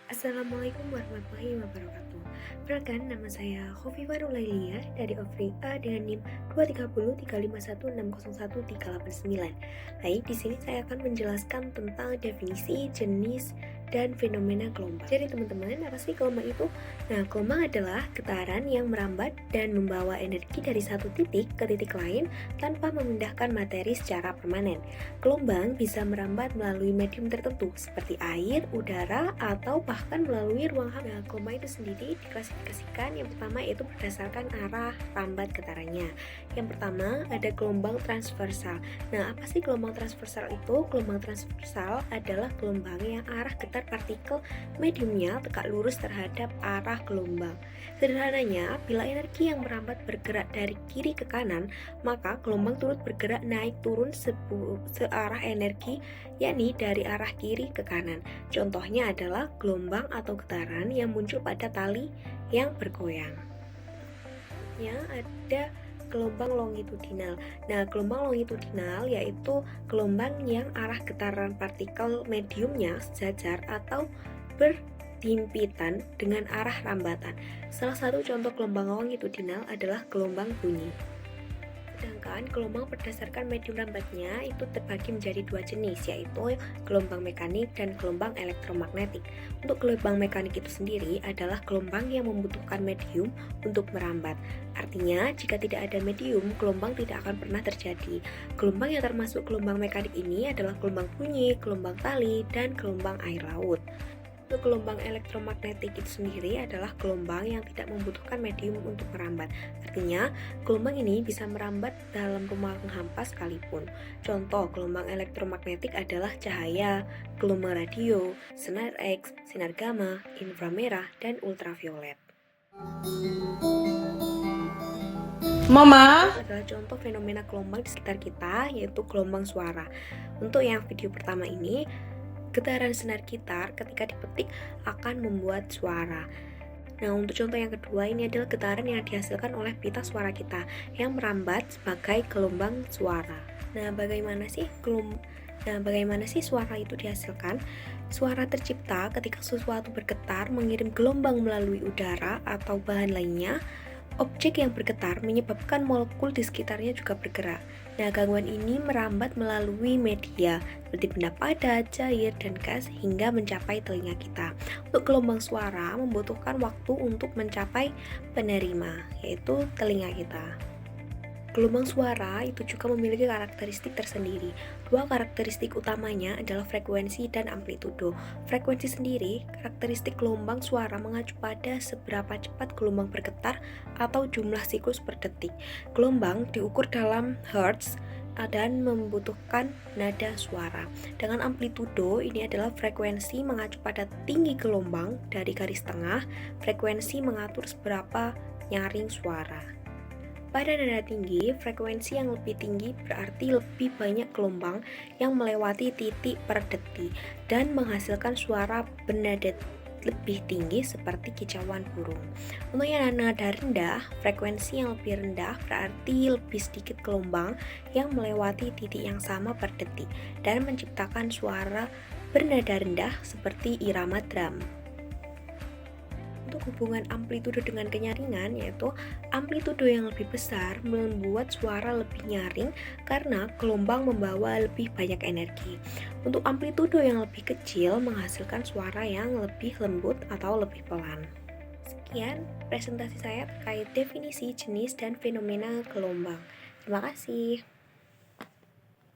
Assalamualaikum warahmatullahi wabarakatuh. Perkenalkan, nama saya Khofifah Nurlailia dari offering A dengan NIM 2303516013889. Baik, di sini saya akan menjelaskan tentang definisi, jenis, dan fenomena gelombang. Jadi teman-teman, apa sih gelombang itu? Nah, gelombang adalah getaran yang merambat dan membawa energi dari satu titik ke titik lain tanpa memindahkan materi secara permanen. Gelombang bisa merambat melalui medium tertentu seperti air, udara, atau bahkan melalui ruang hampa. Nah, gelombang itu sendiri diklasifikasikan yang pertama yaitu berdasarkan arah rambat getarannya. Yang pertama ada gelombang transversal. Nah, apa sih gelombang transversal itu? Gelombang transversal adalah gelombang yang arah getar partikel mediumnya tegak lurus terhadap arah gelombang. Sederhananya, bila energi yang merambat bergerak dari kiri ke kanan, maka gelombang turut bergerak naik turun searah energi, yakni dari arah kiri ke kanan. Contohnya adalah gelombang atau getaran yang muncul pada tali yang bergoyang. Ya, ada gelombang longitudinal. Nah, gelombang longitudinal yaitu gelombang yang arah getaran partikel mediumnya sejajar atau berhimpitan dengan arah rambatan. Salah satu contoh gelombang longitudinal adalah gelombang bunyi. Sedangkan gelombang berdasarkan medium rambatnya itu terbagi menjadi dua jenis, yaitu gelombang mekanik dan gelombang elektromagnetik. Untuk gelombang mekanik itu sendiri adalah gelombang yang membutuhkan medium untuk merambat. Artinya, jika tidak ada medium, gelombang tidak akan pernah terjadi. Gelombang yang termasuk gelombang mekanik ini adalah gelombang bunyi, gelombang tali, dan gelombang air laut. Untuk gelombang elektromagnetik itu sendiri adalah gelombang yang tidak membutuhkan medium untuk merambat. Artinya, gelombang ini bisa merambat dalam ruang hampa sekalipun. Contoh gelombang elektromagnetik adalah cahaya, gelombang radio, sinar X, sinar gamma, inframerah, dan ultraviolet. Mama, Adalah contoh fenomena gelombang di sekitar kita, yaitu gelombang suara. Untuk yang video pertama ini, getaran sinar gitar ketika dipetik akan membuat suara. Nah, untuk contoh yang kedua ini adalah getaran yang dihasilkan oleh pita suara kita yang merambat sebagai gelombang suara. Nah, bagaimana sih suara itu dihasilkan? Suara tercipta ketika sesuatu bergetar mengirim gelombang melalui udara atau bahan lainnya. Objek yang bergetar menyebabkan molekul di sekitarnya juga bergerak. Nah, gangguan ini merambat melalui media seperti benda padat, cair, dan gas hingga mencapai telinga kita. Untuk gelombang suara membutuhkan waktu untuk mencapai penerima, yaitu telinga kita. Gelombang suara itu juga memiliki karakteristik tersendiri. Dua karakteristik utamanya adalah frekuensi dan amplitudo. Frekuensi sendiri, karakteristik gelombang suara mengacu pada seberapa cepat gelombang bergetar atau jumlah siklus per detik. Gelombang diukur dalam hertz dan membutuhkan nada suara. Dengan amplitudo, ini adalah frekuensi mengacu pada tinggi gelombang dari garis tengah. Frekuensi mengatur seberapa nyaring suara. Pada nada tinggi, frekuensi yang lebih tinggi berarti lebih banyak gelombang yang melewati titik per detik dan menghasilkan suara bernada lebih tinggi seperti kicauan burung. Untuk yang nada rendah, frekuensi yang lebih rendah berarti lebih sedikit gelombang yang melewati titik yang sama per detik dan menciptakan suara bernada rendah seperti irama drum. Untuk hubungan amplitudo dengan kenyaringan, yaitu amplitudo yang lebih besar membuat suara lebih nyaring karena gelombang membawa lebih banyak energi. Untuk amplitudo yang lebih kecil menghasilkan suara yang lebih lembut atau lebih pelan. Sekian presentasi saya terkait definisi, jenis, dan fenomena gelombang. Terima kasih.